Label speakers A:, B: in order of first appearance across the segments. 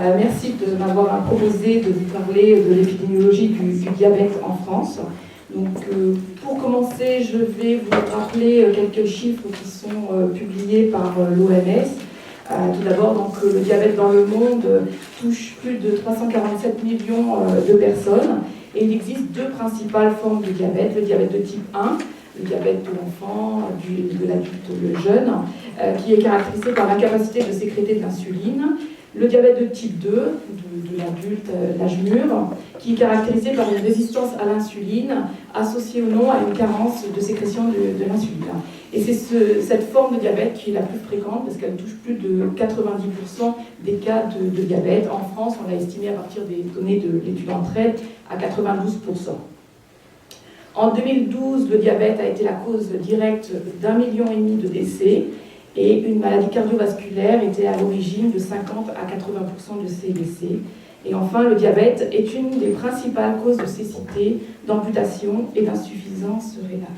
A: Merci de m'avoir proposé de vous parler de l'épidémiologie du diabète en France. Donc, pour commencer, je vais vous rappeler quelques chiffres qui sont publiés par l'OMS. Tout d'abord, donc, le diabète dans le monde touche plus de 347 millions de personnes et il existe deux principales formes de diabète, le diabète de type 1, le diabète de l'enfant, de l'adulte, le jeune, qui est caractérisé par l'incapacité de sécréter de l'insuline. Le diabète de type 2, de l'adulte, l'âge mûr, qui est caractérisé par une résistance à l'insuline associée ou non à une carence de sécrétion de l'insuline. Et c'est cette forme de diabète qui est la plus fréquente parce qu'elle touche plus de 90% des cas de diabète. En France, on l'a estimé à partir des données de l'étude Entraide à 92%. En 2012, le diabète a été la cause directe d'1,5 million de décès. Et une maladie cardiovasculaire était à l'origine de 50 à 80% de ces décès. Et enfin, le diabète est une des principales causes de cécité, d'amputation et d'insuffisance rénale.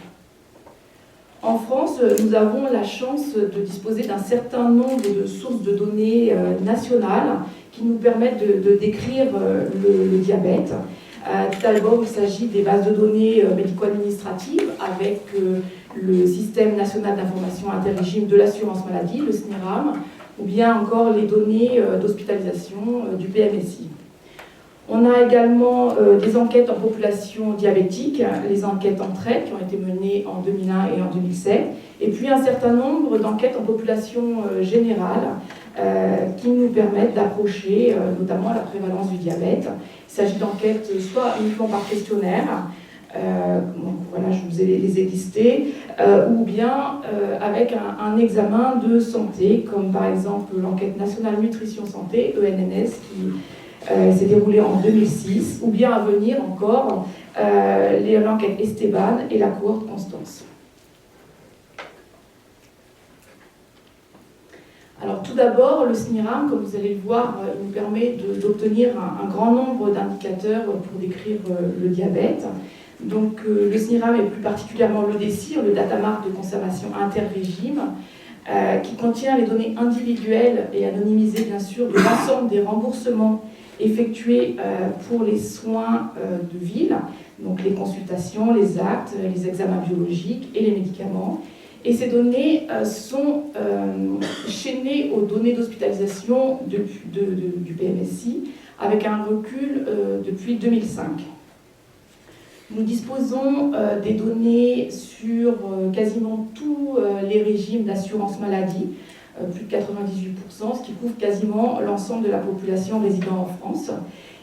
A: En France, nous avons la chance de disposer d'un certain nombre de sources de données nationales qui nous permettent de décrire le diabète. Tout d'abord, il s'agit des bases de données médico-administratives avec le système national d'information interrégime de l'assurance maladie, le SNIRAM, ou bien encore les données d'hospitalisation du PMSI. On a également des enquêtes en population diabétique, les enquêtes Entraide qui ont été menées en 2001 et en 2007, et puis un certain nombre d'enquêtes en population générale qui nous permettent d'approcher notamment la prévalence du diabète. Il s'agit d'enquêtes soit uniquement par questionnaire, donc voilà, je vous les ai listés, ou bien avec un examen de santé, comme par exemple l'enquête nationale nutrition santé, ENNS, qui s'est déroulée en 2006, ou bien à venir encore l'enquête Esteban et la cohorte Constance. Alors tout d'abord, le SNIRAM, comme vous allez le voir, nous permet d'obtenir un grand nombre d'indicateurs pour décrire le diabète. Donc le SNIRAM et plus particulièrement le DSIR, le Data Mart de conservation interrégime, qui contient les données individuelles et anonymisées bien sûr de l'ensemble des remboursements effectués pour les soins de ville, donc les consultations, les actes, les examens biologiques et les médicaments. Et ces données sont chaînées aux données d'hospitalisation du PMSI avec un recul depuis 2005. Nous disposons des données sur quasiment tous les régimes d'assurance maladie, plus de 98%, ce qui couvre quasiment l'ensemble de la population résidant en France.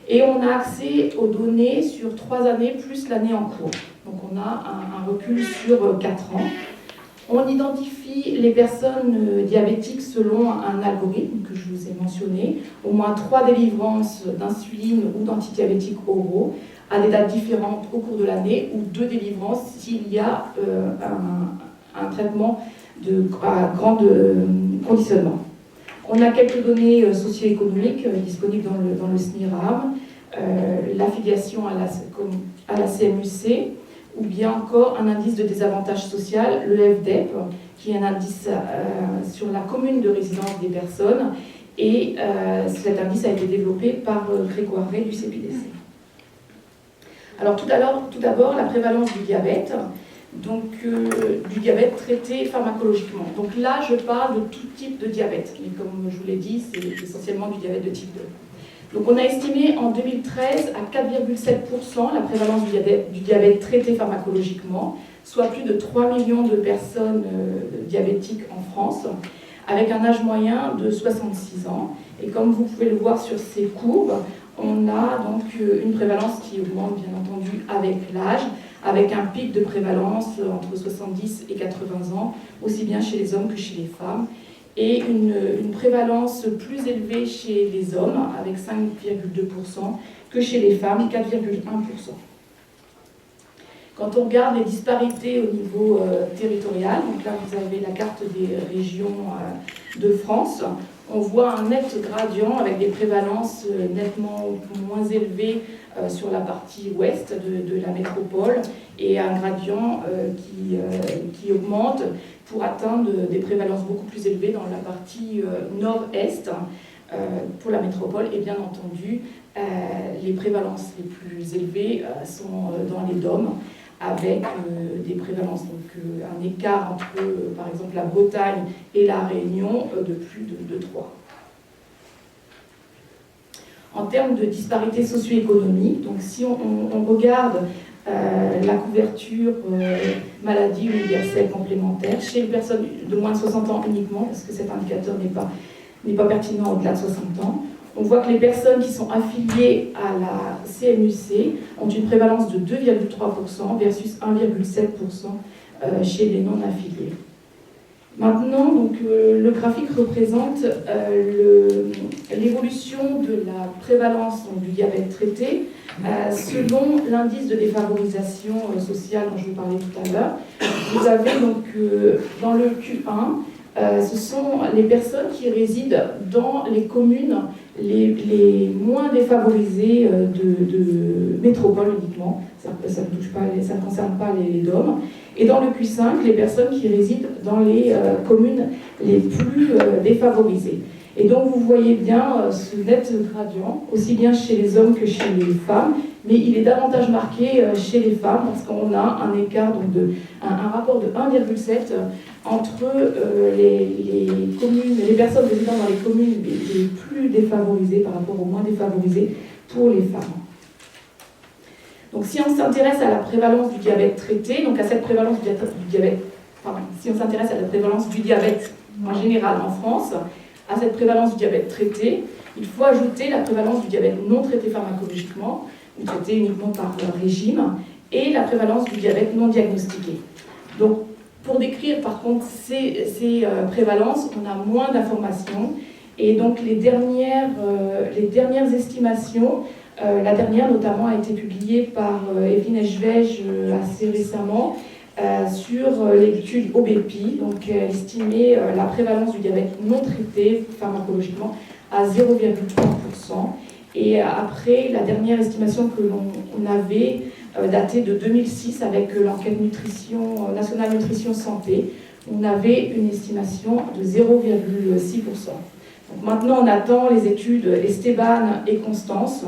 A: Et on a accès aux données sur 3 années plus l'année en cours. Donc on a un recul sur 4 ans. On identifie les personnes diabétiques selon un algorithme que je vous ai mentionné, au moins 3 délivrances d'insuline ou d'antidiabétiques oraux à des dates différentes au cours de l'année, ou 2 délivrances s'il y a un traitement à grand conditionnement. On a quelques données socio-économiques disponibles dans le SNIRAM, l'affiliation à la CMUC, ou bien encore un indice de désavantage social, le FDEP, qui est un indice sur la commune de résidence des personnes, et cet indice a été développé par Grégoire Ray du CPDC. Alors tout d'abord, la prévalence du diabète, donc du diabète traité pharmacologiquement. Donc là, je parle de tout type de diabète, mais comme je vous l'ai dit, c'est essentiellement du diabète de type 2. Donc on a estimé en 2013 à 4,7% la prévalence du diabète traité pharmacologiquement, soit plus de 3 millions de personnes diabétiques en France, avec un âge moyen de 66 ans. Et comme vous pouvez le voir sur ces courbes, on a donc une prévalence qui augmente bien entendu avec l'âge, avec un pic de prévalence entre 70 et 80 ans, aussi bien chez les hommes que chez les femmes, et une prévalence plus élevée chez les hommes, avec 5,2%, que chez les femmes, 4,1%. Quand on regarde les disparités au niveau territorial, donc là vous avez la carte des régions de France, on voit un net gradient avec des prévalences nettement moins élevées sur la partie ouest de la métropole et un gradient qui augmente pour atteindre des prévalences beaucoup plus élevées dans la partie nord-est pour la métropole. Et bien entendu, les prévalences les plus élevées sont dans les DOM, avec des prévalences, donc un écart entre, par exemple, la Bretagne et la Réunion de plus de 3. En termes de disparité socio-économique, donc si on regarde la couverture maladie universelle complémentaire chez les personnes de moins de 60 ans uniquement, parce que cet indicateur n'est pas pertinent au-delà de 60 ans, on voit que les personnes qui sont affiliées à la CMUC ont une prévalence de 2,3% versus 1,7% chez les non-affiliés. Maintenant, donc, le graphique représente l'évolution de la prévalence donc, du diabète traité selon l'indice de défavorisation sociale dont je vous parlais tout à l'heure. Vous avez donc dans le Q1, ce sont les personnes qui résident dans les communes les moins défavorisées de métropole uniquement. Ça ne concerne pas les DOM. Et dans le Q5, les personnes qui résident dans les communes les plus défavorisées. Et donc vous voyez bien ce net gradient, aussi bien chez les hommes que chez les femmes, mais il est davantage marqué chez les femmes parce qu'on a un écart, donc un rapport de 1,7 entre les personnes résidant dans les communes les plus défavorisées par rapport aux moins défavorisées pour les femmes. Donc si on s'intéresse à la prévalence du diabète traité, donc à cette prévalence si on s'intéresse à la prévalence du diabète en général en France, à cette prévalence du diabète traité, il faut ajouter la prévalence du diabète non traité pharmacologiquement, ou traité uniquement par régime, et la prévalence du diabète non diagnostiqué. Donc pour décrire par contre ces prévalences, on a moins d'informations, et donc les dernières estimations, la dernière notamment a été publiée par Evelyne Eschwege assez récemment sur l'étude OBEPI, donc elle estimait la prévalence du diabète non traité pharmacologiquement à 0,3%. Et après, la dernière estimation que l'on avait datée de 2006 avec l'enquête nationale nutrition santé, on avait une estimation de 0,6%. Donc maintenant, on attend les études Esteban et Constance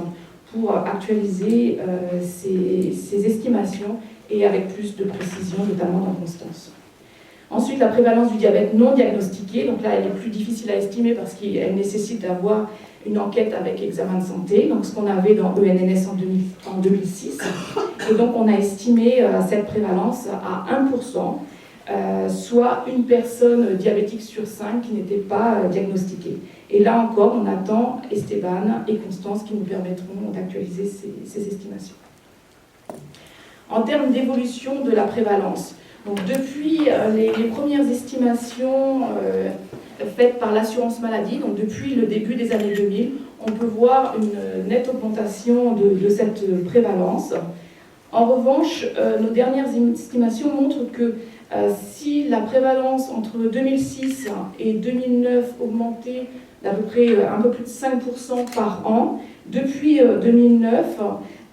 A: pour actualiser ces estimations et avec plus de précision, notamment dans Constance. Ensuite, la prévalence du diabète non diagnostiqué, donc là elle est plus difficile à estimer parce qu'elle nécessite d'avoir une enquête avec examen de santé, donc ce qu'on avait dans ENNS en 2006. Et donc on a estimé cette prévalence à 1%, soit une personne diabétique sur 5 qui n'était pas diagnostiquée. Et là encore, on attend Esteban et Constance qui nous permettront d'actualiser ces estimations. En termes d'évolution de la prévalence, donc depuis les premières estimations faites par l'assurance maladie, donc depuis le début des années 2000, on peut voir une nette augmentation de cette prévalence. En revanche, nos dernières estimations montrent que si la prévalence entre 2006 et 2009 augmentait d'à peu près un peu plus de 5% par an, depuis 2009,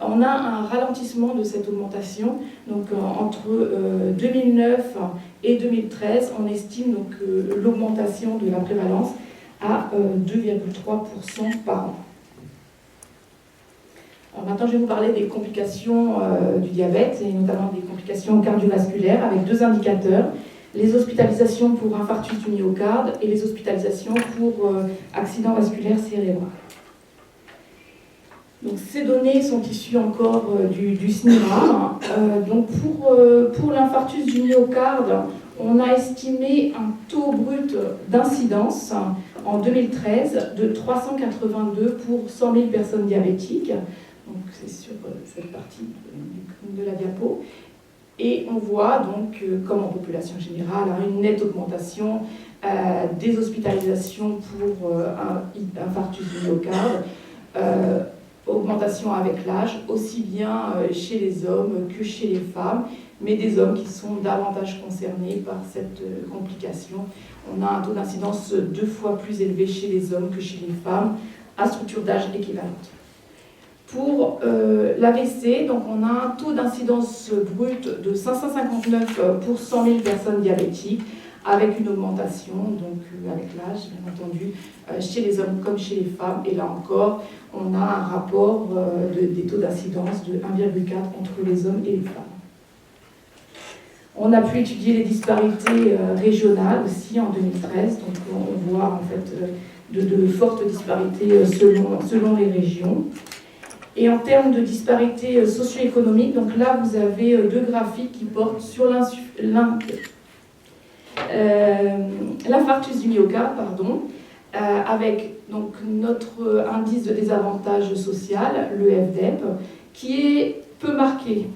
A: on a un ralentissement de cette augmentation. Donc entre 2009 et 2013, on estime donc l'augmentation de la prévalence à 2,3% par an. Alors maintenant, je vais vous parler des complications du diabète, et notamment des complications cardiovasculaires, avec deux indicateurs: les hospitalisations pour infarctus du myocarde et les hospitalisations pour accident vasculaire cérébral. Donc, ces données sont issues encore du SNIRAM. Donc pour l'infarctus du myocarde, on a estimé un taux brut d'incidence en 2013 de 382 pour 100 000 personnes diabétiques. Donc c'est sur cette partie de la diapo. Et on voit donc, comme en population générale, une nette augmentation des hospitalisations pour un infarctus du myocarde. Augmentation avec l'âge, aussi bien chez les hommes que chez les femmes, mais des hommes qui sont davantage concernés par cette complication. On a un taux d'incidence 2 fois plus élevé chez les hommes que chez les femmes, à structure d'âge équivalente. Pour l'AVC, donc on a un taux d'incidence brute de 559 pour 100 000 personnes diabétiques, avec une augmentation, donc avec l'âge, bien entendu, chez les hommes comme chez les femmes. Et là encore, on a un rapport des taux d'incidence de 1,4 entre les hommes et les femmes. On a pu étudier les disparités régionales aussi en 2013, donc on voit en fait de fortes disparités selon les régions. Et en termes de disparités socio-économiques, donc là vous avez deux graphiques qui portent sur l'infarctus du myocarde, avec donc notre indice de désavantage social, le FDEP, qui est peu marqué.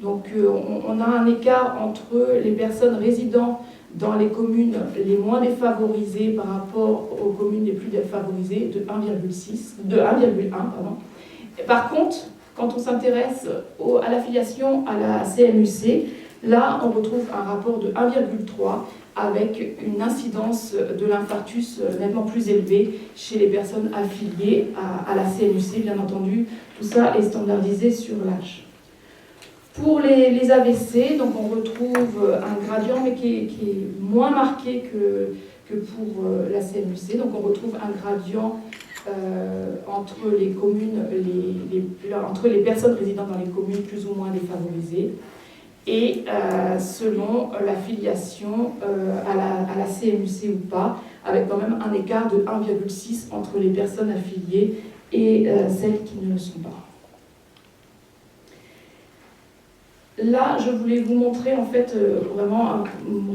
A: Donc on a un écart entre les personnes résidant dans les communes les moins défavorisées par rapport aux communes les plus défavorisées de 1,1. Par contre, quand on s'intéresse à l'affiliation à la CMUC, là on retrouve un rapport de 1,3 avec une incidence de l'infarctus nettement plus élevée chez les personnes affiliées à la CMUC. Bien entendu, tout ça est standardisé sur l'âge. Pour les AVC, donc on retrouve un gradient mais qui est moins marqué que pour la CMUC. Donc on retrouve un gradient entre les communes, entre les personnes résidant dans les communes plus ou moins défavorisées et selon l'affiliation à la CMUC ou pas, avec quand même un écart de 1,6 entre les personnes affiliées et celles qui ne le sont pas. Là, je voulais vous montrer, en fait, vraiment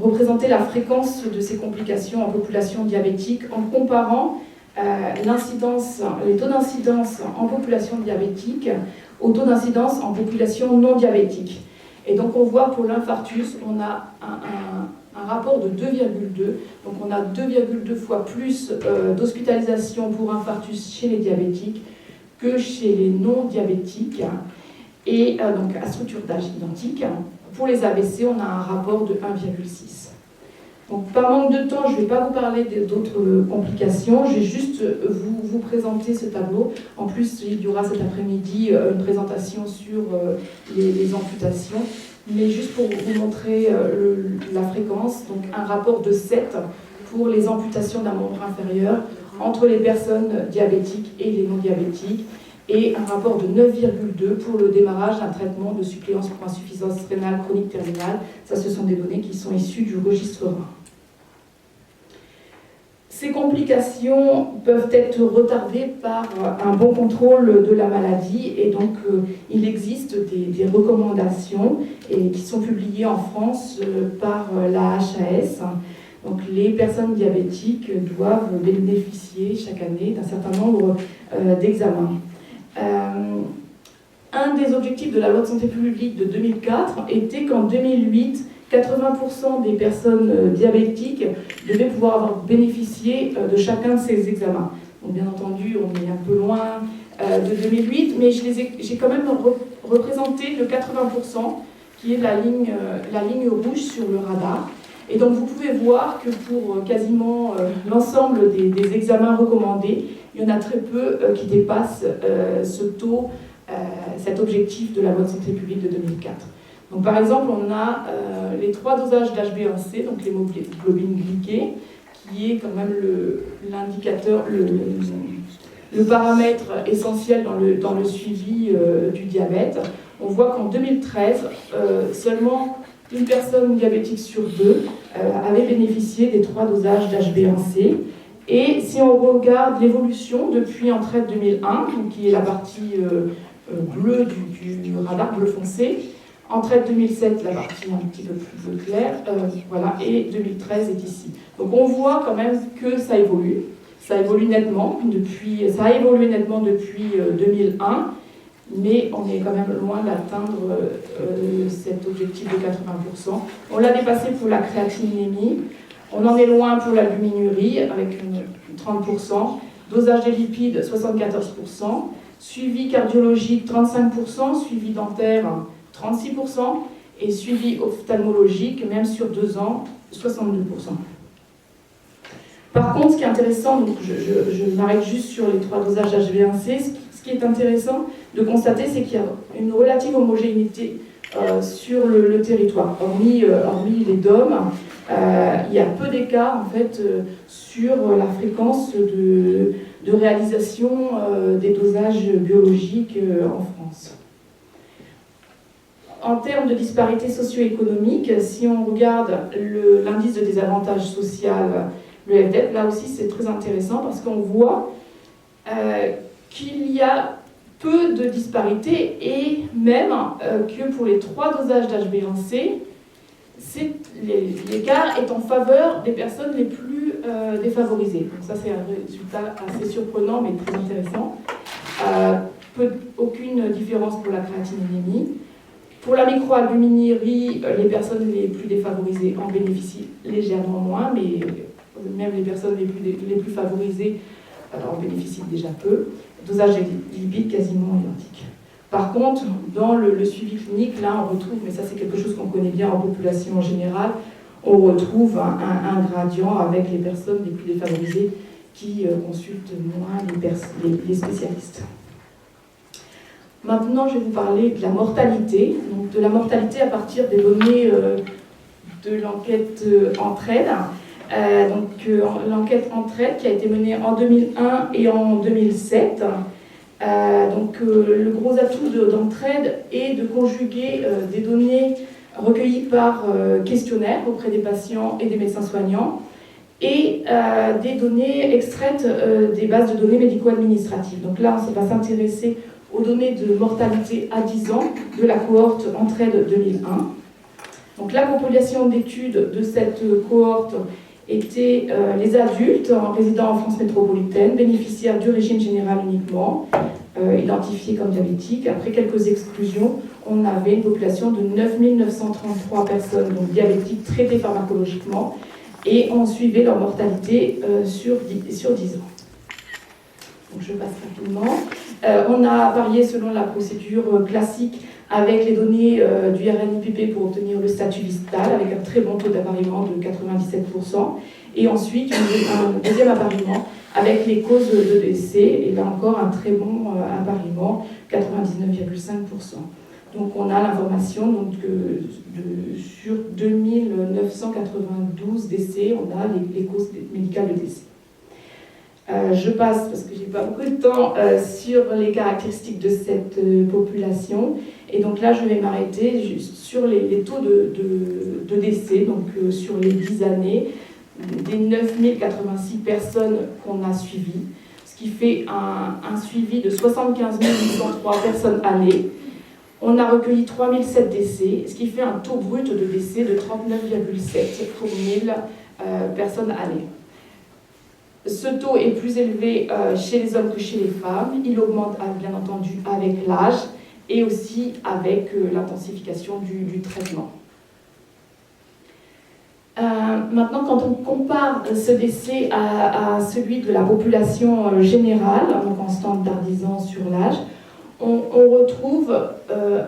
A: représenter la fréquence de ces complications en population diabétique en comparant les taux d'incidence en population diabétique aux taux d'incidence en population non diabétique. Et donc, on voit pour l'infarctus, on a un rapport de 2,2. Donc, on a 2,2 fois plus d'hospitalisation pour infarctus chez les diabétiques que chez les non diabétiques. Et donc à structure d'âge identique. Pour les AVC, on a un rapport de 1,6. Donc par manque de temps, je ne vais pas vous parler d'autres complications, je vais juste vous présenter ce tableau. En plus, il y aura cet après-midi une présentation sur les amputations, mais juste pour vous montrer la fréquence, donc un rapport de 7 pour les amputations d'un membre inférieur entre les personnes diabétiques et les non diabétiques, et un rapport de 9,2 pour le démarrage d'un traitement de suppléance pour insuffisance rénale chronique terminale. Ça, ce sont des données qui sont issues du registre rein. Ces complications peuvent être retardées par un bon contrôle de la maladie, et donc il existe des recommandations qui sont publiées en France par la HAS. Donc les personnes diabétiques doivent bénéficier chaque année d'un certain nombre d'examens. Un des objectifs de la loi de santé publique de 2004 était qu'en 2008, 80% des personnes diabétiques devaient pouvoir avoir bénéficié de chacun de ces examens. Donc bien entendu, on est un peu loin de 2008, mais j'ai quand même représenté le 80% qui est la ligne rouge sur le radar. Et donc vous pouvez voir que pour quasiment l'ensemble des examens recommandés, il y en a très peu qui dépassent ce taux, cet objectif de la loi de santé publique de 2004. Donc par exemple, on a les 3 dosages d'HbA1c, donc l'hémoglobine glyquée, qui est quand même l'indicateur, le paramètre essentiel dans le suivi du diabète. On voit qu'en 2013, seulement une personne diabétique sur 2 avait bénéficié des 3 dosages d'HbA1c. Et si on regarde l'évolution depuis Entraide 2001, qui est la partie bleue du radar bleu foncé, Entraide 2007, la partie un petit peu plus bleu clair, voilà, et 2013 est ici. Donc on voit quand même que ça évolue. Ça évolue nettement ça a évolué nettement depuis 2001, mais on est quand même loin d'atteindre cet objectif de 80%. On l'a dépassé pour la créatinémie, on en est loin pour l'albuminurie avec 30%, dosage des lipides 74%, suivi cardiologique 35%, suivi dentaire 36%, et suivi ophtalmologique, même sur 2 ans, 62%. Par contre, ce qui est intéressant, donc je m'arrête juste sur les 3 dosages HbA1c, ce qui est intéressant de constater, c'est qu'il y a une relative homogénéité sur le territoire. Hormis les DOM, il y a peu d'écart en fait sur la fréquence de réalisation des dosages biologiques en France. En termes de disparité socio-économique, si on regarde l'indice de désavantage social, le FDEP, là aussi c'est très intéressant parce qu'on voit qu'il y a peu de disparité et même que pour les 3 dosages d'HbA1c, l'écart est en faveur des personnes les plus défavorisées. Donc ça c'est un résultat assez surprenant mais très intéressant. Aucune différence pour la créatinémie. Pour la microalbuminurie, les personnes les plus défavorisées en bénéficient légèrement moins, mais même les personnes les plus favorisées en bénéficient déjà peu. Dosage des lipides quasiment identique. Par contre, dans le suivi clinique, là on retrouve, mais ça c'est quelque chose qu'on connaît bien en population en général, on retrouve un gradient avec les personnes les plus défavorisées qui consultent moins les spécialistes. Maintenant, je vais vous parler de la mortalité, donc de la mortalité à partir des données de l'enquête Entraide. L'enquête Entraide qui a été menée en 2001 et en 2007. Le gros atout d'Entraide est de conjuguer des données recueillies par questionnaire auprès des patients et des médecins soignants et des données extraites des bases de données médico-administratives. Donc là, on va s'intéresser aux données de mortalité à 10 ans de la cohorte Entraide 2001. Donc la population d'études de cette cohorte était les adultes résidant en France métropolitaine, bénéficiaires du régime général uniquement, identifiés comme diabétiques. Après quelques exclusions, on avait une population de 9 933 personnes donc diabétiques traitées pharmacologiquement et on suivait leur mortalité sur 10 ans. Donc je passe rapidement. On a varié selon la procédure classique avec les données du RNIPP pour obtenir le statut vital avec un très bon taux d'appariement de 97%. Et ensuite, un deuxième appariement avec les causes de décès, et là encore un très bon appariement, 99,5%. Donc on a l'information sur 2992 décès, on a les causes médicales de décès. Je passe, parce que je n'ai pas beaucoup de temps, sur les caractéristiques de cette population. Et donc là, je vais m'arrêter sur les taux de décès, donc sur les 10 années, des 9086 personnes qu'on a suivies, ce qui fait un suivi de 75 803 personnes années. On a recueilli 3007 décès, ce qui fait un taux brut de décès de 39,7 pour 1000 personnes années. Ce taux est plus élevé chez les hommes que chez les femmes. Il augmente bien entendu avec l'âge et aussi avec l'intensification du traitement. Maintenant, quand on compare ce décès à celui de la population générale, donc en standardisant sur l'âge, on retrouve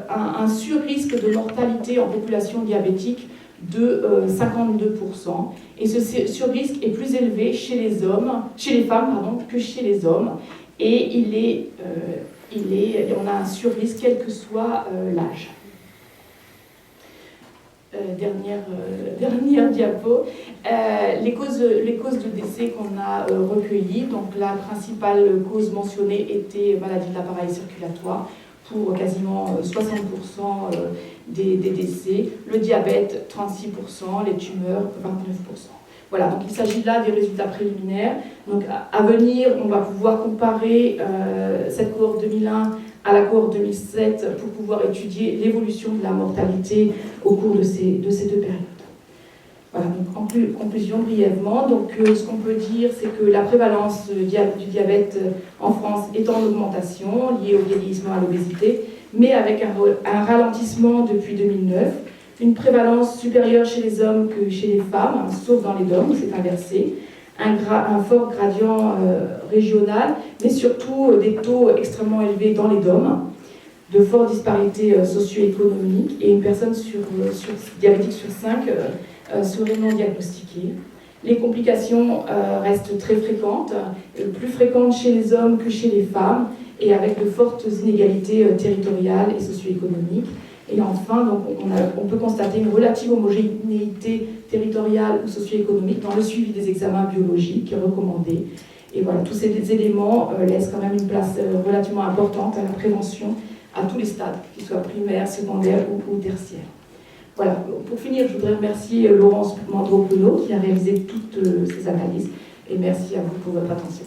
A: un surrisque de mortalité en population diabétique de 52%. Et ce surrisque est plus élevé chez les femmes que chez les hommes. Et on a un surrisque quel que soit l'âge. Dernière diapo. Les causes de décès qu'on a recueillies. Donc la principale cause mentionnée était maladie de l'appareil circulatoire pour quasiment 60% des décès, le diabète 36%, les tumeurs 29%. Voilà, donc il s'agit là des résultats préliminaires. Donc à venir, on va pouvoir comparer cette cohorte 2001 à la cohorte 2007 pour pouvoir étudier l'évolution de la mortalité au cours de ces 2 périodes. Voilà, donc conclusion brièvement. Donc ce qu'on peut dire, c'est que la prévalence du diabète en France est en augmentation, liée au vieillissement, à l'obésité, mais avec un ralentissement depuis 2009, une prévalence supérieure chez les hommes que chez les femmes, sauf dans les DOM, c'est inversé, un fort gradient régional, mais surtout des taux extrêmement élevés dans les DOM, de fortes disparités socio-économiques, et une personne diabétique sur 5 serait non diagnostiquée. Les complications restent très fréquentes, plus fréquentes chez les hommes que chez les femmes, et avec de fortes inégalités territoriales et socio-économiques. Et enfin, donc, on peut constater une relative homogénéité territoriale ou socio-économique dans le suivi des examens biologiques recommandés. Et voilà, tous ces éléments laissent quand même une place relativement importante à la prévention à tous les stades, qu'ils soient primaires, secondaires ou tertiaires. Voilà, pour finir, je voudrais remercier Laurence Mandreau-Penaud qui a réalisé toutes ces analyses, et merci à vous pour votre attention.